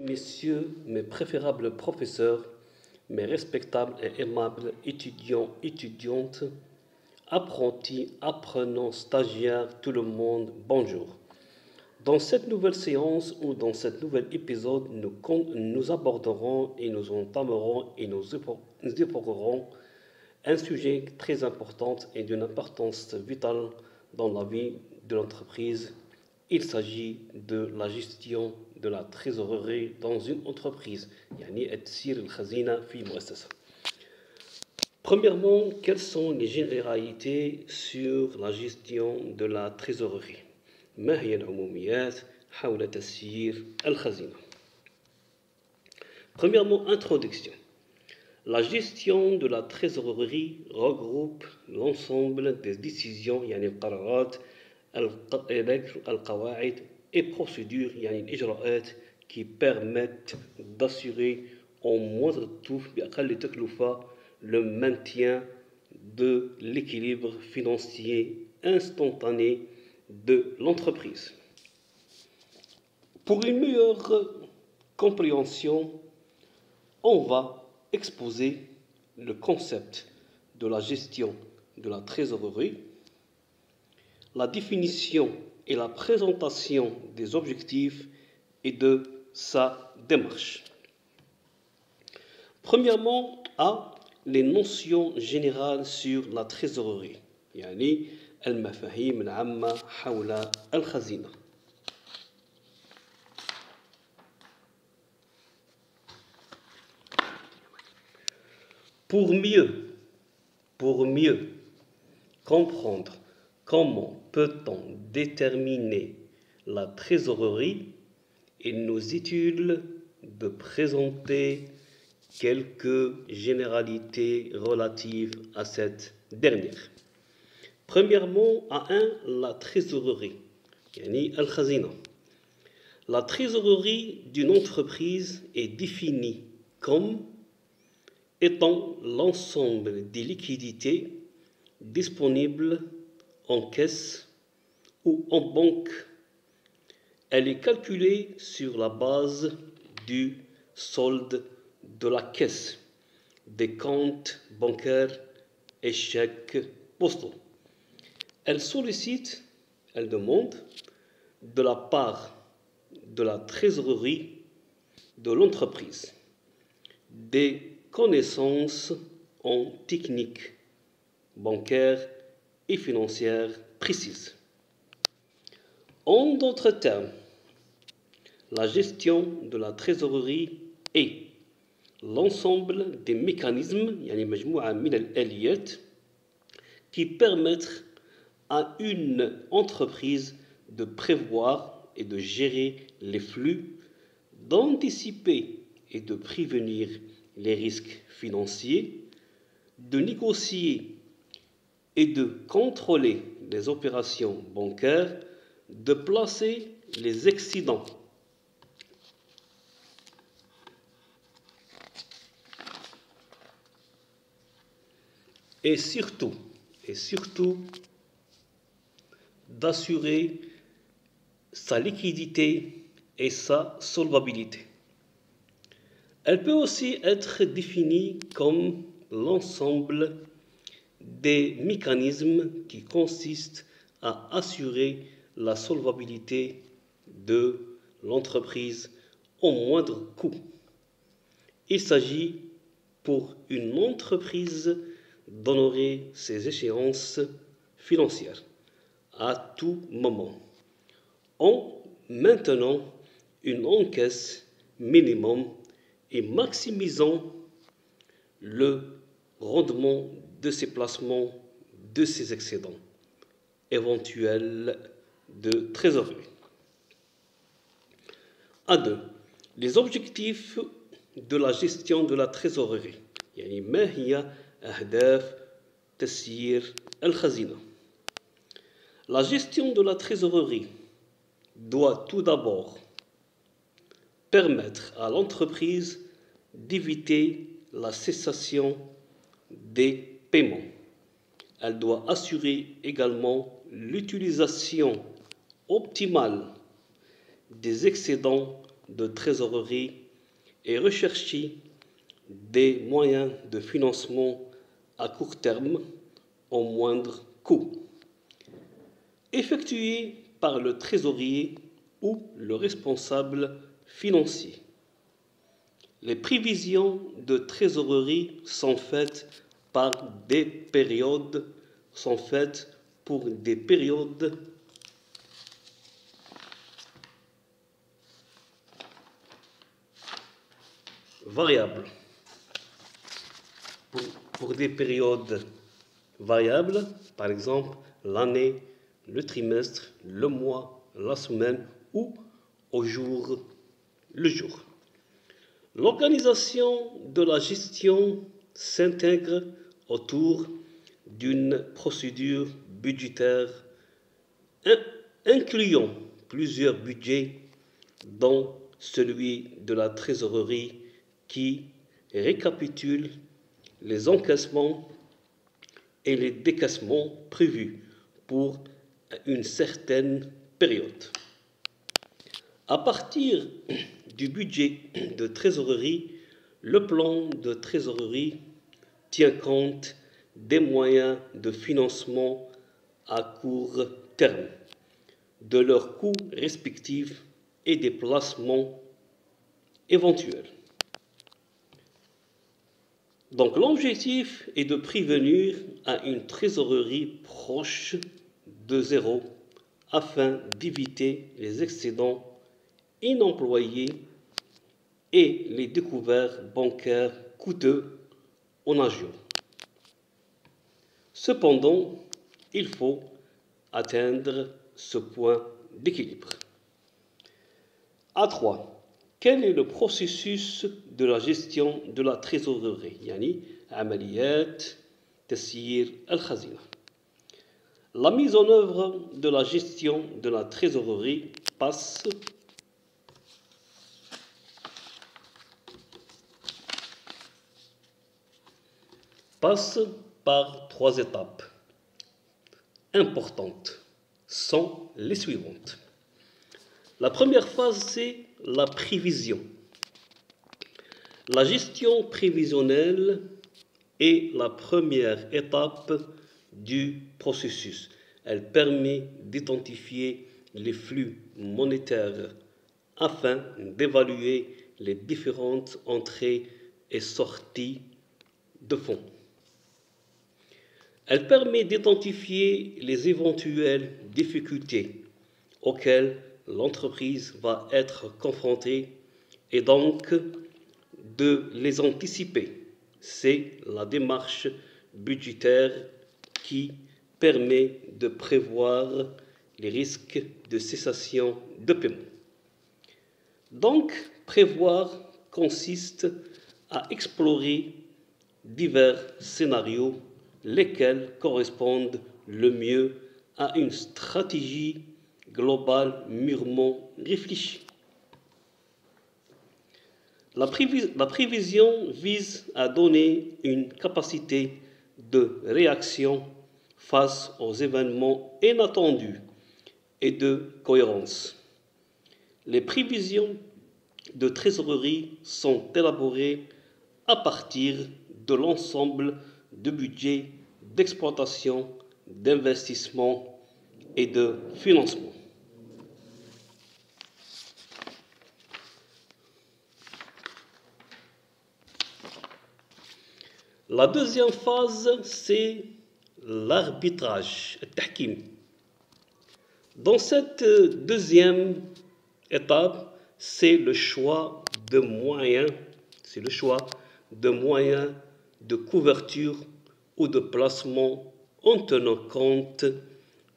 Messieurs, mes préférables professeurs, mes respectables et aimables étudiants, étudiantes, apprentis, apprenants, stagiaires, tout le monde, bonjour. Dans cette nouvelle séance ou dans cet nouvel épisode, nous aborderons et nous entamerons et nous évoquerons un sujet très important et d'une importance vitale dans la vie de l'entreprise. Il s'agit de la gestion de la trésorerie dans une entreprise. يعني التسيير الخزينة في مؤسسة. Premièrement, quelles sont les généralités sur la gestion de la trésorerie؟ ما هي العموميات حول تسيير الخزينة؟ Premièrement, introduction. La gestion de la trésorerie regroupe l'ensemble des décisions يعني القرارات القواعد et procédures يعني الإجراءات qui permettent d'assurer en moindre tout بأقل تكلفة le maintien de l'équilibre financier instantané de l'entreprise. Pour une meilleure compréhension, on va exposer le concept de la gestion de la trésorerie, la définition et la présentation des objectifs et de sa démarche. Premièrement, A, les notions générales sur la trésorerie, يعني المفاهيم العامة حول الخزينة. Pour mieux comprendre comment peut-on déterminer la trésorerie, il nous est utile de présenter quelques généralités relatives à cette dernière. Premièrement, la trésorerie, يعني الخزينة. La trésorerie d'une entreprise est définie comme étant l'ensemble des liquidités disponibles en caisse ou en banque. Elle est calculée sur la base du solde de la caisse, des comptes bancaires et chèques postaux. Elle demande de la part de la trésorerie de l'entreprise des connaissances en technique bancaire et financière précises. En d'autres termes, la gestion de la trésorerie est l'ensemble des mécanismes يعني مجموعة من الآليات qui permettent à une entreprise de prévoir et de gérer les flux, d'anticiper et de prévenir les risques financiers, de négocier et de contrôler les opérations bancaires, de placer les excédents et surtout d'assurer sa liquidité et sa solvabilité. Elle peut aussi être définie comme l'ensemble des mécanismes qui consistent à assurer la solvabilité de l'entreprise au moindre coût. Il s'agit pour une entreprise d'honorer ses échéances financières à tout moment, en maintenant une encaisse minimum et maximisant le rendement de ses placements, de ses excédents éventuels de trésorerie. A2. Les objectifs de la gestion de la trésorerie. يعني ما هي أهداف تسيير الخزينة. La gestion de la trésorerie doit tout d'abord permettre à l'entreprise d'éviter la cessation des paiements. Elle doit assurer également l'utilisation optimale des excédents de trésorerie et rechercher des moyens de financement à court terme au moindre coût, effectués par le trésorier ou le responsable financier. Les prévisions de trésorerie sont faites pour des périodes variables. Pour des périodes variables, par exemple l'année, le trimestre, le mois, la semaine ou au jour le jour. L'organisation de la gestion s'intègre autour d'une procédure budgétaire incluant plusieurs budgets, dont celui de la trésorerie qui récapitule les encaissements et les décaissements prévus pour une certaine période. À partir du budget de trésorerie, le plan de trésorerie tient compte des moyens de financement à court terme, de leurs coûts respectifs et des placements éventuels. Donc l'objectif est de prévenir à une trésorerie proche de zéro afin d'éviter les excédents inemployés et les découvertes bancaires coûteux en agios. Cependant, il faut atteindre ce point d'équilibre. A3. Quel est le processus de la gestion de la trésorerie يعني عمليات تسيير الخزينة. La mise en œuvre de la gestion de la trésorerie passe par 3 étapes importantes, sont les suivantes. La première phase, c'est la prévision. La gestion prévisionnelle est la première étape du processus. Elle permet d'identifier les flux monétaires afin d'évaluer les différentes entrées et sorties de fonds. Elle permet d'identifier les éventuelles difficultés auxquelles l'entreprise va être confrontée et donc de les anticiper. C'est la démarche budgétaire qui permet de prévoir les risques de cessation de paiement. Donc, prévoir consiste à explorer divers scénarios, lesquels correspondent le mieux à une stratégie globale mûrement réfléchie. La prévision vise à donner une capacité de réaction face aux événements inattendus et de cohérence. Les prévisions de trésorerie sont élaborées à partir de l'ensemble de budgets d'exploitation, d'investissement et de financement. La deuxième phase, c'est l'arbitrage, le tahkim. Dans cette deuxième étape, c'est le choix de moyens, de couverture ou de placement en tenant compte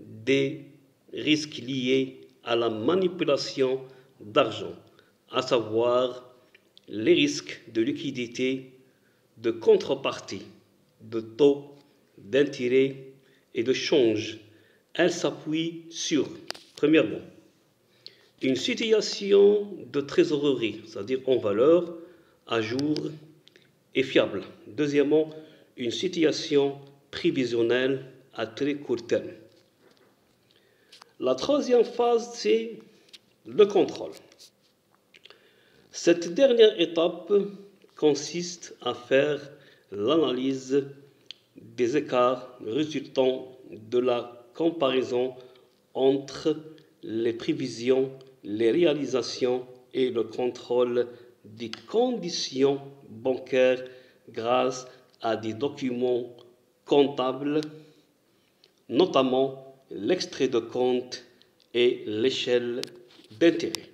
des risques liés à la manipulation d'argent, à savoir les risques de liquidité, de contrepartie, de taux d'intérêt et de change. Elle s'appuie sur, premièrement, une situation de trésorerie, c'est-à-dire en valeur, à jour et fiable. Deuxièmement, une situation prévisionnelle à très court terme. La troisième phase, c'est le contrôle. Cette dernière étape consiste à faire l'analyse des écarts résultant de la comparaison entre les prévisions, les réalisations et le contrôle des conditions bancaires grâce à des documents comptables, notamment l'extrait de compte et l'échelle d'intérêt.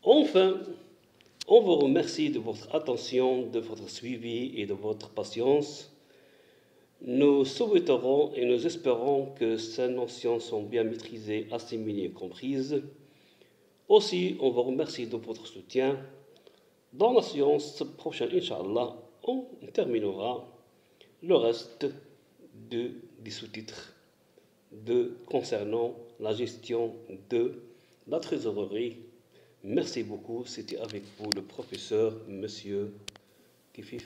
Enfin, on vous remercie de votre attention, de votre suivi et de votre patience. Nous souhaiterons et nous espérons que ces notions sont bien maîtrisées, assimilées et comprises. Aussi, on vous remercie de votre soutien. Dans la séance prochaine, Inch'Allah, on terminera le reste des sous-titres concernant la gestion de la trésorerie. Merci beaucoup. C'était avec vous le professeur, Monsieur Kifif.